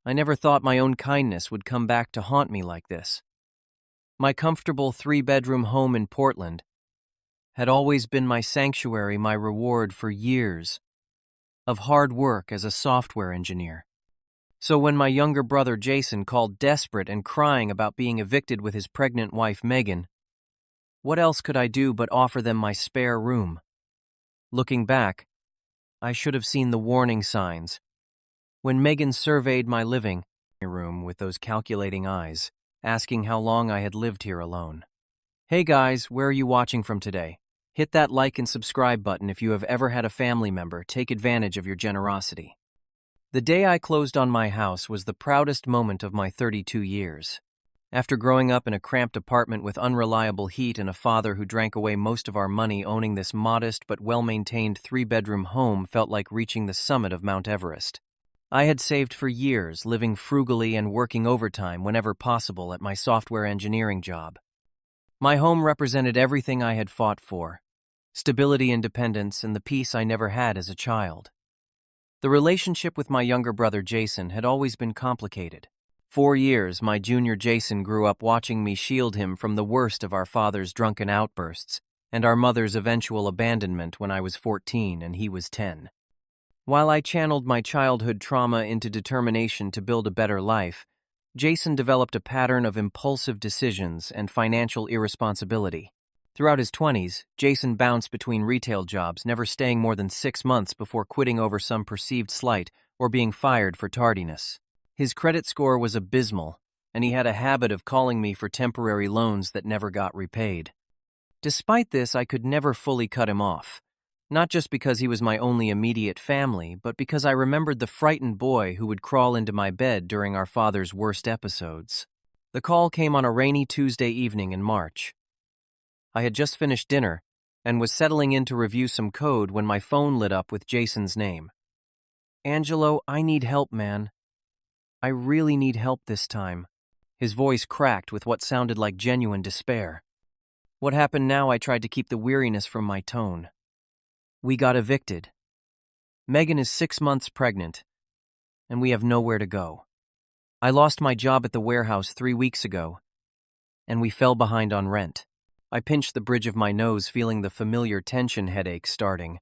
I never thought my own kindness would come back to haunt me like this. My comfortable three-bedroom home in Portland had always been my sanctuary, my reward for years of hard work as a software engineer. So when my younger brother Jason called desperate and crying about being evicted with his pregnant wife Megan, what else could I do but offer them my spare room? Looking back, I should have seen the warning signs. When Megan surveyed my living room with those calculating eyes, asking how long I had lived here alone. Hey guys, where are you watching from today? Hit that like and subscribe button if you have ever had a family member take advantage of your generosity. The day I closed on my house was the proudest moment of my 32 years. After growing up in a cramped apartment with unreliable heat and a father who drank away most of our money, owning this modest but well-maintained three-bedroom home felt like reaching the summit of Mount Everest. I had saved for years, living frugally and working overtime whenever possible at my software engineering job. My home represented everything I had fought for: stability, independence, and the peace I never had as a child. The relationship with my younger brother Jason had always been complicated. 4 years, my junior Jason grew up watching me shield him from the worst of our father's drunken outbursts and our mother's eventual abandonment when I was 14 and he was 10. While I channeled my childhood trauma into determination to build a better life, Jason developed a pattern of impulsive decisions and financial irresponsibility. Throughout his 20s, Jason bounced between retail jobs, never staying more than 6 months before quitting over some perceived slight or being fired for tardiness. His credit score was abysmal, and he had a habit of calling me for temporary loans that never got repaid. Despite this, I could never fully cut him off. Not just because he was my only immediate family, but because I remembered the frightened boy who would crawl into my bed during our father's worst episodes. The call came on a rainy Tuesday evening in March. I had just finished dinner and was settling in to review some code when my phone lit up with Jason's name. "Angelo, I need help, man. I really need help this time." His voice cracked with what sounded like genuine despair. What happened now? I tried to keep the weariness from my tone. "We got evicted. Megan is 6 months pregnant, and we have nowhere to go. I lost my job at the warehouse 3 weeks ago, and we fell behind on rent." I pinched the bridge of my nose, feeling the familiar tension headache starting.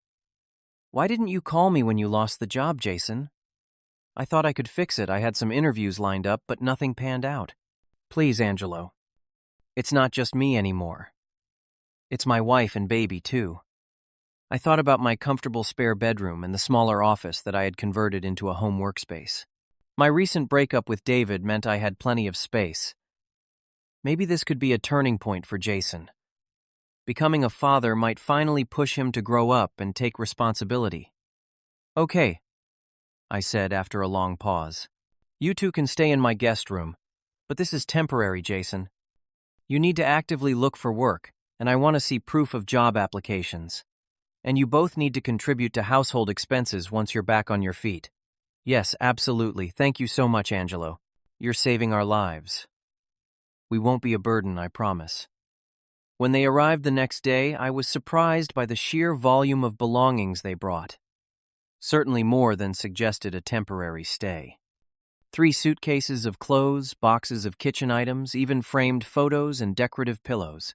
"Why didn't you call me when you lost the job, Jason? I thought I could fix it. I had some interviews lined up, but nothing panned out." "Please, Angelo. It's not just me anymore. It's my wife and baby, too." I thought about my comfortable spare bedroom and the smaller office that I had converted into a home workspace. My recent breakup with David meant I had plenty of space. Maybe this could be a turning point for Jason. Becoming a father might finally push him to grow up and take responsibility. "Okay," I said after a long pause. "You two can stay in my guest room, but this is temporary, Jason. You need to actively look for work, and I want to see proof of job applications. And you both need to contribute to household expenses once you're back on your feet." "Yes, absolutely. Thank you so much, Angelo. You're saving our lives. We won't be a burden, I promise." When they arrived the next day, I was surprised by the sheer volume of belongings they brought. Certainly more than suggested a temporary stay. 3 suitcases of clothes, boxes of kitchen items, even framed photos and decorative pillows.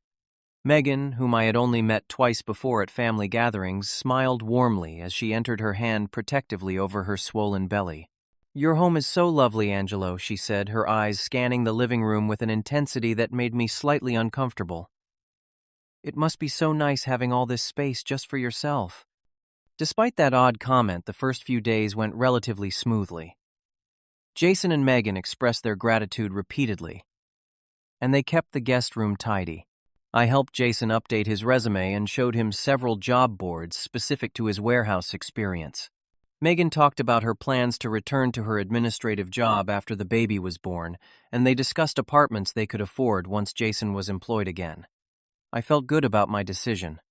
Megan, whom I had only met twice before at family gatherings, smiled warmly as she entered her hand protectively over her swollen belly. "Your home is so lovely, Angelo," she said, her eyes scanning the living room with an intensity that made me slightly uncomfortable. "It must be so nice having all this space just for yourself." Despite that odd comment, the first few days went relatively smoothly. Jason and Megan expressed their gratitude repeatedly, and they kept the guest room tidy. I helped Jason update his resume and showed him several job boards specific to his warehouse experience. Megan talked about her plans to return to her administrative job after the baby was born, and they discussed apartments they could afford once Jason was employed again. I felt good about my decision.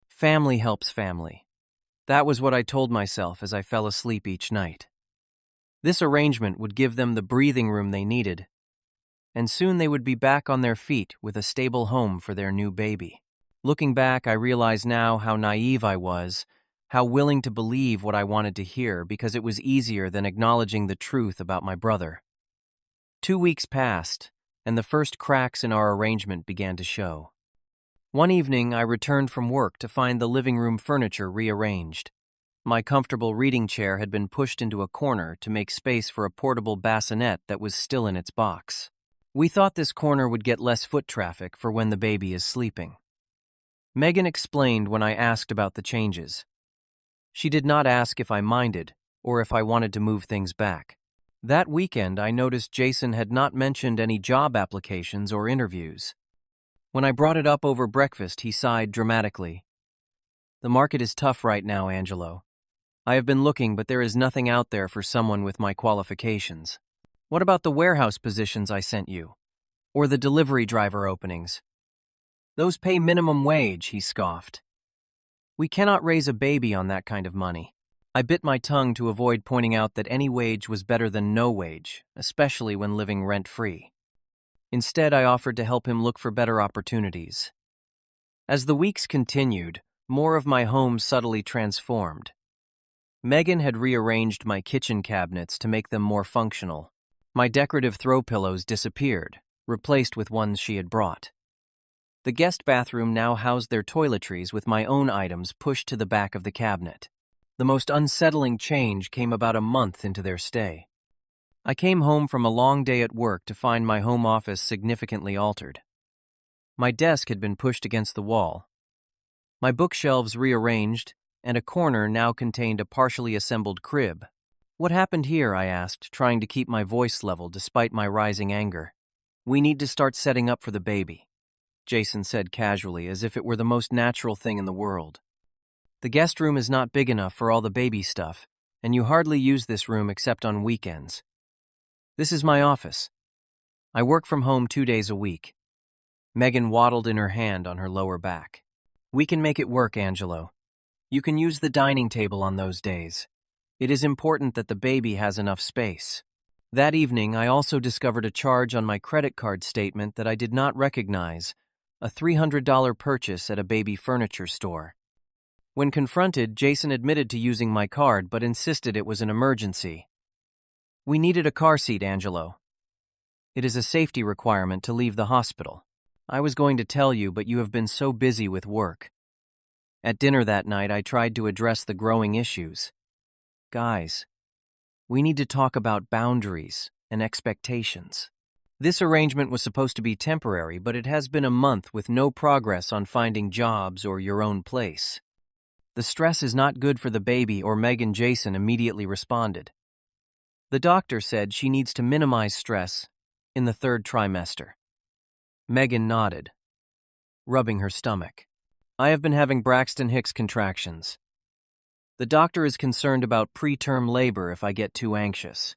Family helps family. That was what I told myself as I fell asleep each night. This arrangement would give them the breathing room they needed, and soon they would be back on their feet with a stable home for their new baby. Looking back, I realize now how naive I was how willing to believe what I wanted to hear because it was easier than acknowledging the truth about my brother. 2 weeks passed, and the first cracks in our arrangement began to show. One evening, I returned from work to find the living room furniture rearranged. My comfortable reading chair had been pushed into a corner to make space for a portable bassinet that was still in its box. We thought this corner would get less foot traffic for when the baby is sleeping. Megan explained when I asked about the changes. She did not ask if I minded or if I wanted to move things back. That weekend, I noticed Jason had not mentioned any job applications or interviews. When I brought it up over breakfast, he sighed dramatically. "The market is tough right now, Angelo. I have been looking, but there is nothing out there for someone with my qualifications. What about the warehouse positions I sent you? Or the delivery driver openings? Those pay minimum wage," he scoffed. "We cannot raise a baby on that kind of money." I bit my tongue to avoid pointing out that any wage was better than no wage, especially when living rent-free. Instead, I offered to help him look for better opportunities. As the weeks continued, more of my home subtly transformed. Megan had rearranged my kitchen cabinets to make them more functional. My decorative throw pillows disappeared, replaced with ones she had brought. The guest bathroom now housed their toiletries with my own items pushed to the back of the cabinet. The most unsettling change came about a month into their stay. I came home from a long day at work to find my home office significantly altered. My desk had been pushed against the wall, my bookshelves rearranged, and a corner now contained a partially assembled crib. "What happened here?" I asked, trying to keep my voice level despite my rising anger. "We need to start setting up for the baby," Jason said casually, as if it were the most natural thing in the world. "The guest room is not big enough for all the baby stuff, and you hardly use this room except on weekends. This is my office. I work from home 2 days a week." Megan waddled in her hand on her lower back. "We can make it work, Angelo. You can use the dining table on those days. It is important that the baby has enough space." That evening, I also discovered a charge on my credit card statement that I did not recognize, a $300 purchase at a baby furniture store. When confronted, Jason admitted to using my card but insisted it was an emergency. "We needed a car seat, Angelo. It is a safety requirement to leave the hospital. I was going to tell you, but you have been so busy with work." At dinner that night, I tried to address the growing issues. "Guys, we need to talk about boundaries and expectations. This arrangement was supposed to be temporary, but it has been a month with no progress on finding jobs or your own place. The stress is not good for the baby," or Megan. Jason immediately responded. "The doctor said she needs to minimize stress in the 3rd trimester. Megan nodded, rubbing her stomach. "I have been having Braxton Hicks contractions. The doctor is concerned about preterm labor if I get too anxious.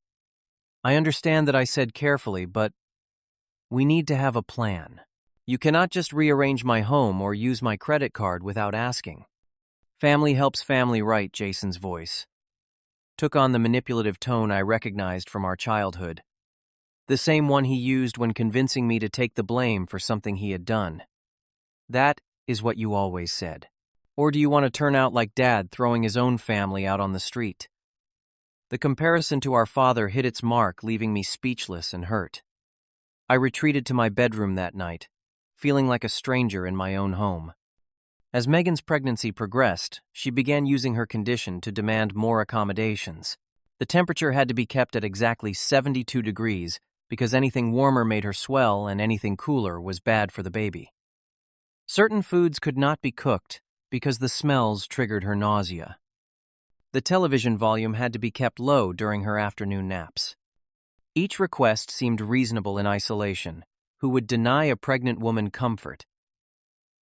I understand that I said carefully, but we need to have a plan. You cannot just rearrange my home or use my credit card without asking." "Family helps family, right?" Jason's voice took on the manipulative tone I recognized from our childhood, the same one he used when convincing me to take the blame for something he had done. "That is what you always said. Or do you want to turn out like Dad, throwing his own family out on the street?" The comparison to our father hit its mark, leaving me speechless and hurt. I retreated to my bedroom that night, feeling like a stranger in my own home. As Megan's pregnancy progressed, she began using her condition to demand more accommodations. The temperature had to be kept at exactly 72 degrees because anything warmer made her swell and anything cooler was bad for the baby. Certain foods could not be cooked because the smells triggered her nausea. The television volume had to be kept low during her afternoon naps. Each request seemed reasonable in isolation. Who would deny a pregnant woman comfort?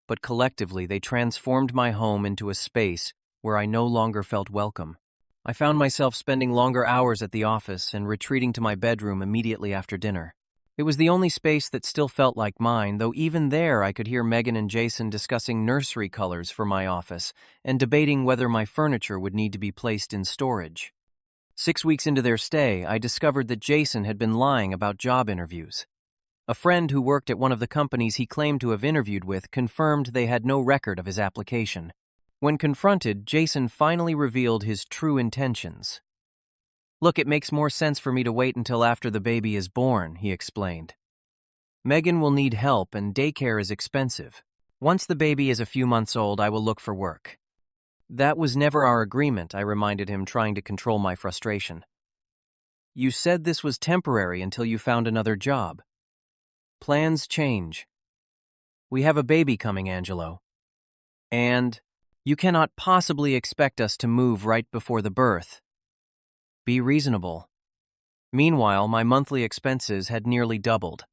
But collectively, they transformed my home into a space where I no longer felt welcome. I found myself spending longer hours at the office and retreating to my bedroom immediately after dinner. It was the only space that still felt like mine, though even there I could hear Megan and Jason discussing nursery colors for my office and debating whether my furniture would need to be placed in storage. 6 weeks into their stay, I discovered that Jason had been lying about job interviews. A friend who worked at one of the companies he claimed to have interviewed with confirmed they had no record of his application. When confronted, Jason finally revealed his true intentions. "Look, it makes more sense for me to wait until after the baby is born," he explained. "Megan will need help and daycare is expensive. Once the baby is a few months old, I will look for work." "That was never our agreement," I reminded him, trying to control my frustration. "You said this was temporary until you found another job." "Plans change. We have a baby coming, Angelo. And you cannot possibly expect us to move right before the birth. Be reasonable." Meanwhile, my monthly expenses had nearly doubled.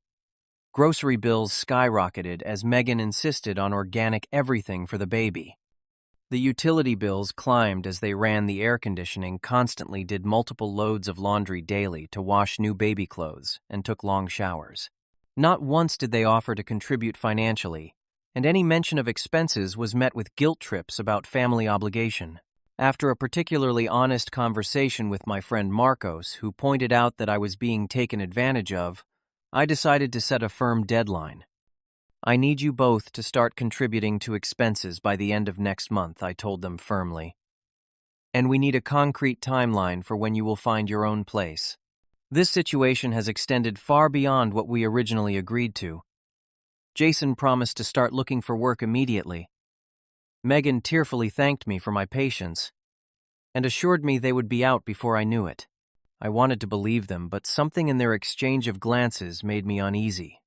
Grocery bills skyrocketed as Megan insisted on organic everything for the baby. The utility bills climbed as they ran the air conditioning, constantly did multiple loads of laundry daily to wash new baby clothes, and took long showers. Not once did they offer to contribute financially, and any mention of expenses was met with guilt trips about family obligation. After a particularly honest conversation with my friend Marcos, who pointed out that I was being taken advantage of, I decided to set a firm deadline. "I need you both to start contributing to expenses by the end of next month," I told them firmly. "And we need a concrete timeline for when you will find your own place. This situation has extended far beyond what we originally agreed to." Jason promised to start looking for work immediately. Megan tearfully thanked me for my patience and assured me they would be out before I knew it. I wanted to believe them, but something in their exchange of glances made me uneasy.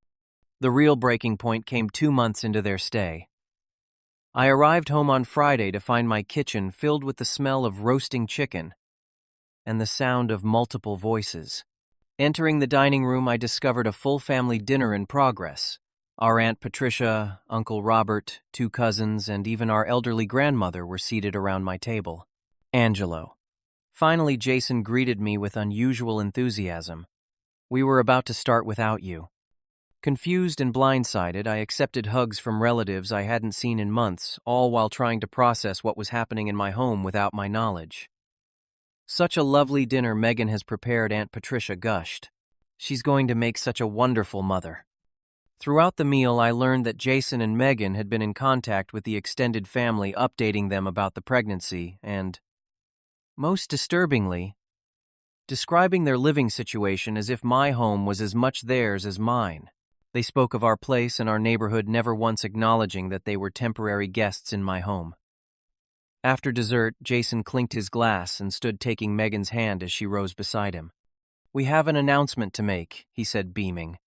The real breaking point came 2 months into their stay. I arrived home on Friday to find my kitchen filled with the smell of roasting chicken and the sound of multiple voices. Entering the dining room, I discovered a full family dinner in progress. Our Aunt Patricia, Uncle Robert, 2 cousins, and even our elderly grandmother were seated around my table. "Angelo." Finally, Jason greeted me with unusual enthusiasm. "We were about to start without you." Confused and blindsided, I accepted hugs from relatives I hadn't seen in months, all while trying to process what was happening in my home without my knowledge. "Such a lovely dinner Megan has prepared," Aunt Patricia gushed. "She's going to make such a wonderful mother." Throughout the meal, I learned that Jason and Megan had been in contact with the extended family, updating them about the pregnancy and, most disturbingly, describing their living situation as if my home was as much theirs as mine. They spoke of our place and our neighborhood, never once acknowledging that they were temporary guests in my home. After dessert, Jason clinked his glass and stood taking Megan's hand as she rose beside him. "We have an announcement to make," he said, beaming.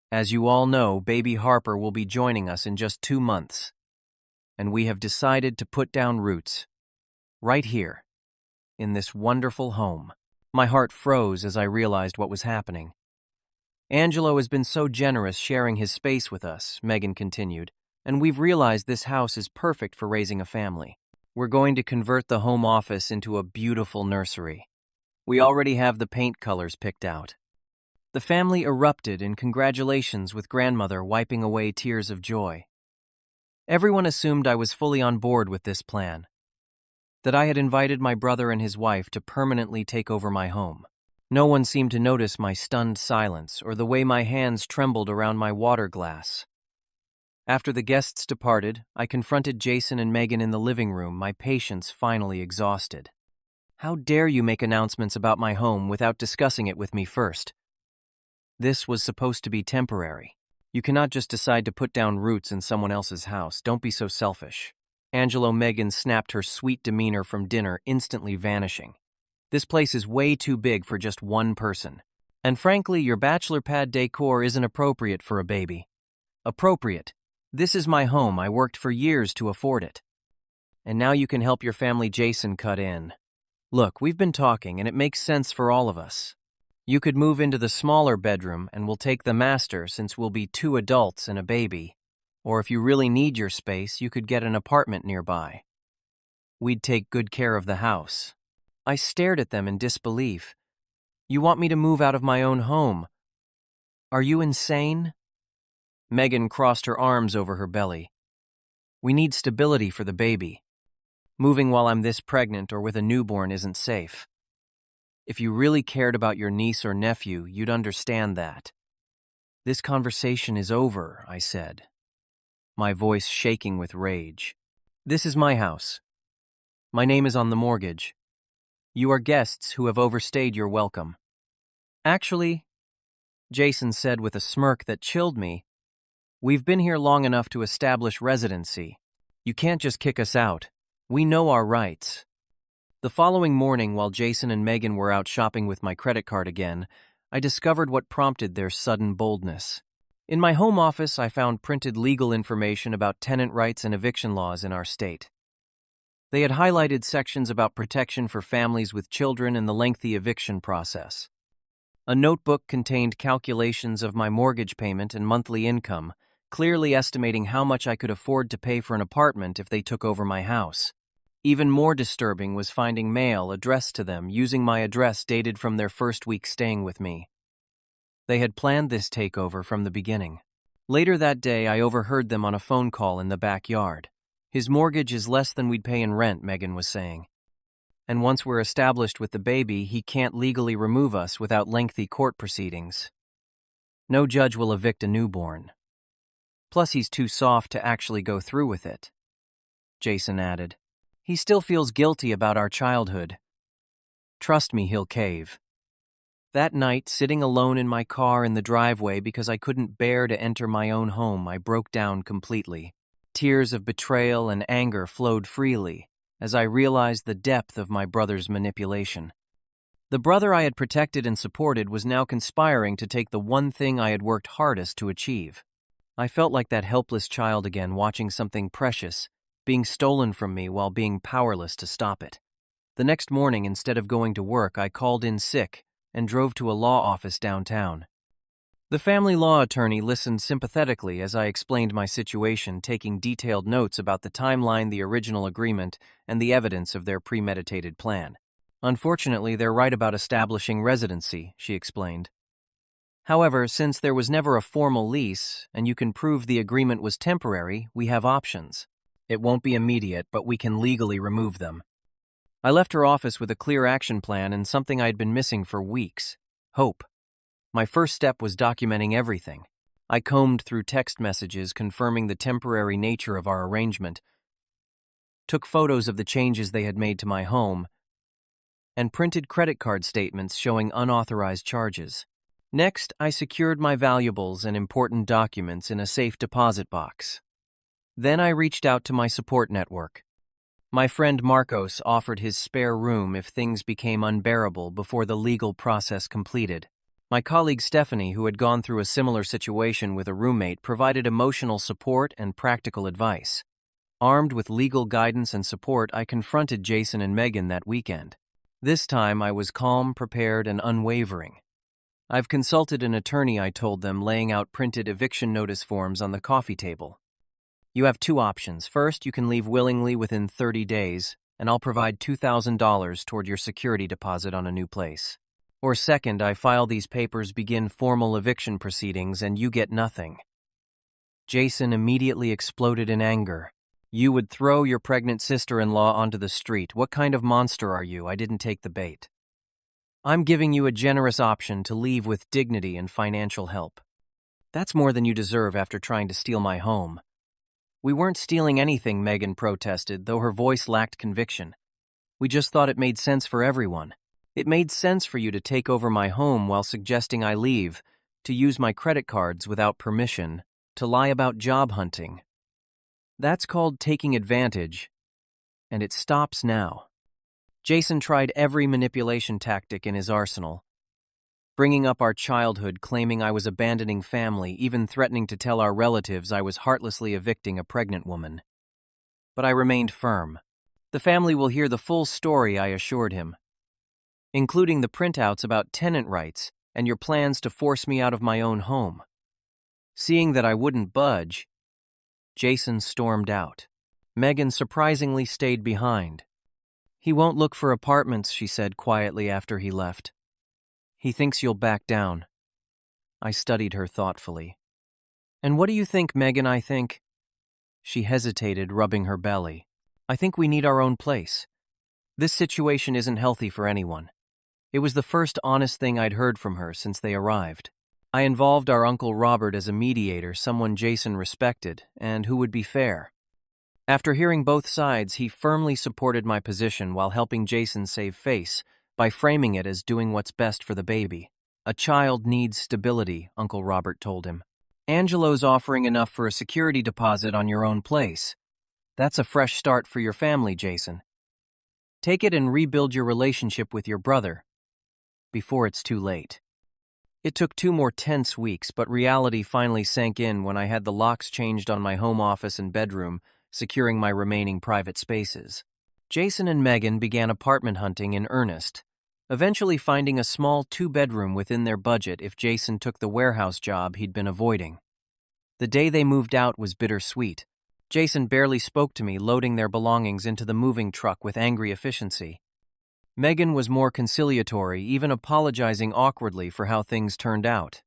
"As you all know, baby Harper will be joining us in just 2 months, and we have decided to put down roots right here, in this wonderful home." My heart froze as I realized what was happening. "Angelo has been so generous sharing his space with us," Megan continued, "and we've realized this house is perfect for raising a family. We're going to convert the home office into a beautiful nursery. We already have the paint colors picked out." The family erupted in congratulations, with grandmother wiping away tears of joy. Everyone assumed I was fully on board with this plan, that I had invited my brother and his wife to permanently take over my home. No one seemed to notice my stunned silence or the way my hands trembled around my water glass. After the guests departed, I confronted Jason and Megan in the living room, my patience finally exhausted. "How dare you make announcements about my home without discussing it with me first? This was supposed to be temporary. You cannot just decide to put down roots in someone else's house. Don't be so selfish." Angelo Megan snapped, her sweet demeanor from dinner instantly vanishing. "This place is way too big for just one person. And frankly, your bachelor pad decor isn't appropriate for a baby." "Appropriate. This is my home. I worked for years to afford it. And now you can help your family." Jason cut in. "Look, we've been talking, and it makes sense for all of us. You could move into the smaller bedroom, and we'll take the master since we'll be 2 adults and a baby. Or if you really need your space, you could get an apartment nearby. We'd take good care of the house." I stared at them in disbelief. "You want me to move out of my own home? Are you insane?" Megan crossed her arms over her belly. "We need stability for the baby. Moving while I'm this pregnant or with a newborn isn't safe. If you really cared about your niece or nephew, you'd understand that." "This conversation is over," I said, my voice shaking with rage. This is my house. My name is on the mortgage. You are guests who have overstayed your welcome. Actually, Jason said with a smirk that chilled me, we've been here long enough to establish residency. You can't just kick us out. We know our rights. The following morning, while Jason and Megan were out shopping with my credit card again, I discovered what prompted their sudden boldness. In my home office, I found printed legal information about tenant rights and eviction laws in our state. They had highlighted sections about protection for families with children and the lengthy eviction process. A notebook contained calculations of my mortgage payment and monthly income, clearly estimating how much I could afford to pay for an apartment if they took over my house. Even more disturbing was finding mail addressed to them using my address dated from their first week staying with me. They had planned this takeover from the beginning. Later that day, I overheard them on a phone call in the backyard. His mortgage is less than we'd pay in rent, Megan was saying. And once we're established with the baby, he can't legally remove us without lengthy court proceedings. No judge will evict a newborn. Plus, he's too soft to actually go through with it, Jason added. He still feels guilty about our childhood. Trust me, he'll cave. That night, sitting alone in my car in the driveway because I couldn't bear to enter my own home, I broke down completely. Tears of betrayal and anger flowed freely as I realized the depth of my brother's manipulation. The brother I had protected and supported was now conspiring to take the one thing I had worked hardest to achieve. I felt like that helpless child again, watching something precious being stolen from me while being powerless to stop it. The next morning, instead of going to work, I called in sick and drove to a law office downtown. The family law attorney listened sympathetically as I explained my situation, taking detailed notes about the timeline, the original agreement, and the evidence of their premeditated plan. Unfortunately, they're right about establishing residency, she explained. However, since there was never a formal lease, and you can prove the agreement was temporary, we have options. It won't be immediate, but we can legally remove them. I left her office with a clear action plan and something I'd been missing for weeks: hope. My first step was documenting everything. I combed through text messages confirming the temporary nature of our arrangement, took photos of the changes they had made to my home, and printed credit card statements showing unauthorized charges. Next, I secured my valuables and important documents in a safe deposit box. Then I reached out to my support network. My friend Marcos offered his spare room if things became unbearable before the legal process completed. My colleague Stephanie, who had gone through a similar situation with a roommate, provided emotional support and practical advice. Armed with legal guidance and support, I confronted Jason and Megan that weekend. This time, I was calm, prepared, and unwavering. I've consulted an attorney, I told them, laying out printed eviction notice forms on the coffee table. You have two options. First, you can leave willingly within 30 days, and I'll provide $2,000 toward your security deposit on a new place. Or second, I file these papers, begin formal eviction proceedings, and you get nothing. Jason immediately exploded in anger. You would throw your pregnant sister-in-law onto the street. What kind of monster are you? I didn't take the bait. I'm giving you a generous option to leave with dignity and financial help. That's more than you deserve after trying to steal my home. We weren't stealing anything, Megan protested, though her voice lacked conviction. We just thought it made sense for everyone. It made sense for you to take over my home while suggesting I leave, to use my credit cards without permission, to lie about job hunting. That's called taking advantage, and it stops now. Jason tried every manipulation tactic in his arsenal, bringing up our childhood, claiming I was abandoning family, even threatening to tell our relatives I was heartlessly evicting a pregnant woman. But I remained firm. The family will hear the full story, I assured him, including the printouts about tenant rights and your plans to force me out of my own home. Seeing that I wouldn't budge, Jason stormed out. Megan surprisingly stayed behind. He won't look for apartments, she said quietly after he left. He thinks you'll back down. I studied her thoughtfully. And what do you think, Megan? I think... She hesitated, rubbing her belly. I think we need our own place. This situation isn't healthy for anyone. It was the first honest thing I'd heard from her since they arrived. I involved our Uncle Robert as a mediator, someone Jason respected, and who would be fair. After hearing both sides, he firmly supported my position while helping Jason save face by framing it as doing what's best for the baby. A child needs stability, Uncle Robert told him. Angelo's offering enough for a security deposit on your own place. That's a fresh start for your family, Jason. Take it and rebuild your relationship with your brother before it's too late. It took 2 more tense weeks, but reality finally sank in when I had the locks changed on my home office and bedroom, securing my remaining private spaces. Jason and Megan began apartment hunting in earnest, eventually finding a small 2-bedroom within their budget if Jason took the warehouse job he'd been avoiding. The day they moved out was bittersweet. Jason barely spoke to me, loading their belongings into the moving truck with angry efficiency. Megan was more conciliatory, even apologizing awkwardly for how things turned out.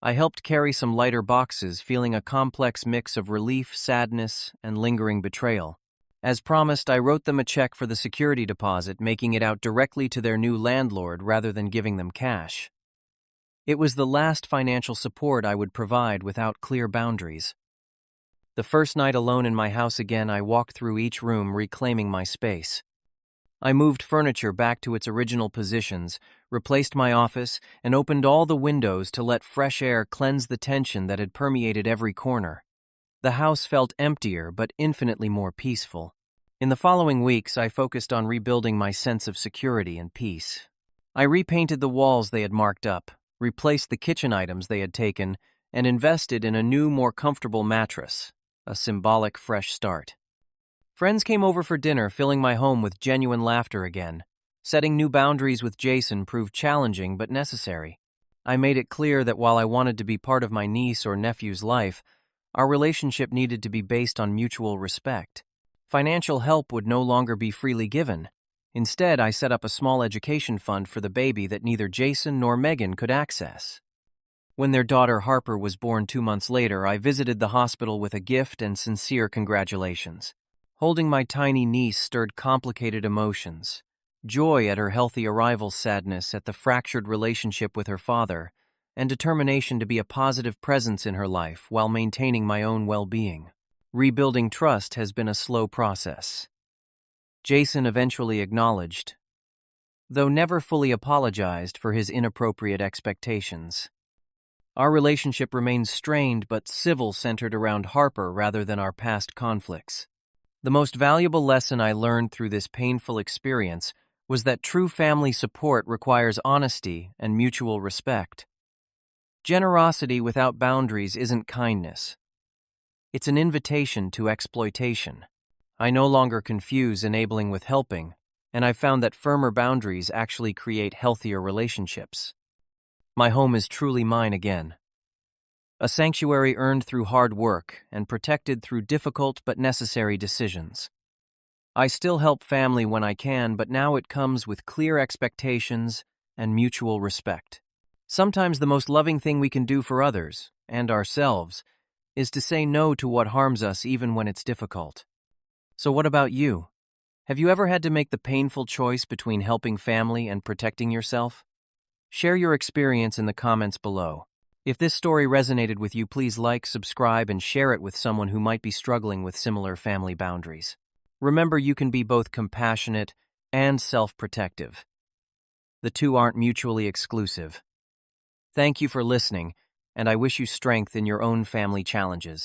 I helped carry some lighter boxes, feeling a complex mix of relief, sadness, and lingering betrayal. As promised, I wrote them a check for the security deposit, making it out directly to their new landlord rather than giving them cash. It was the last financial support I would provide without clear boundaries. The first night alone in my house again, I walked through each room, reclaiming my space. I moved furniture back to its original positions, replaced my office, and opened all the windows to let fresh air cleanse the tension that had permeated every corner. The house felt emptier but infinitely more peaceful. In the following weeks, I focused on rebuilding my sense of security and peace. I repainted the walls they had marked up, replaced the kitchen items they had taken, and invested in a new, more comfortable mattress, a symbolic fresh start. Friends came over for dinner, filling my home with genuine laughter again. Setting new boundaries with Jason proved challenging but necessary. I made it clear that while I wanted to be part of my niece or nephew's life, our relationship needed to be based on mutual respect. Financial help would no longer be freely given. Instead, I set up a small education fund for the baby that neither Jason nor Megan could access. When their daughter Harper was born 2 months later, I visited the hospital with a gift and sincere congratulations. Holding my tiny niece stirred complicated emotions. Joy at her healthy arrival, sadness at the fractured relationship with her father, and determination to be a positive presence in her life while maintaining my own well-being. Rebuilding trust has been a slow process. Jason eventually acknowledged, though never fully apologized for his inappropriate expectations. Our relationship remains strained but civil, centered around Harper rather than our past conflicts. The most valuable lesson I learned through this painful experience was that true family support requires honesty and mutual respect. Generosity without boundaries isn't kindness. It's an invitation to exploitation. I no longer confuse enabling with helping, and I've found that firmer boundaries actually create healthier relationships. My home is truly mine again. A sanctuary earned through hard work and protected through difficult but necessary decisions. I still help family when I can, but now it comes with clear expectations and mutual respect. Sometimes the most loving thing we can do for others, and ourselves, is to say no to what harms us even when it's difficult. So what about you? Have you ever had to make the painful choice between helping family and protecting yourself? Share your experience in the comments below. If this story resonated with you, please like, subscribe, and share it with someone who might be struggling with similar family boundaries. Remember, you can be both compassionate and self-protective. The two aren't mutually exclusive. Thank you for listening, and I wish you strength in your own family challenges.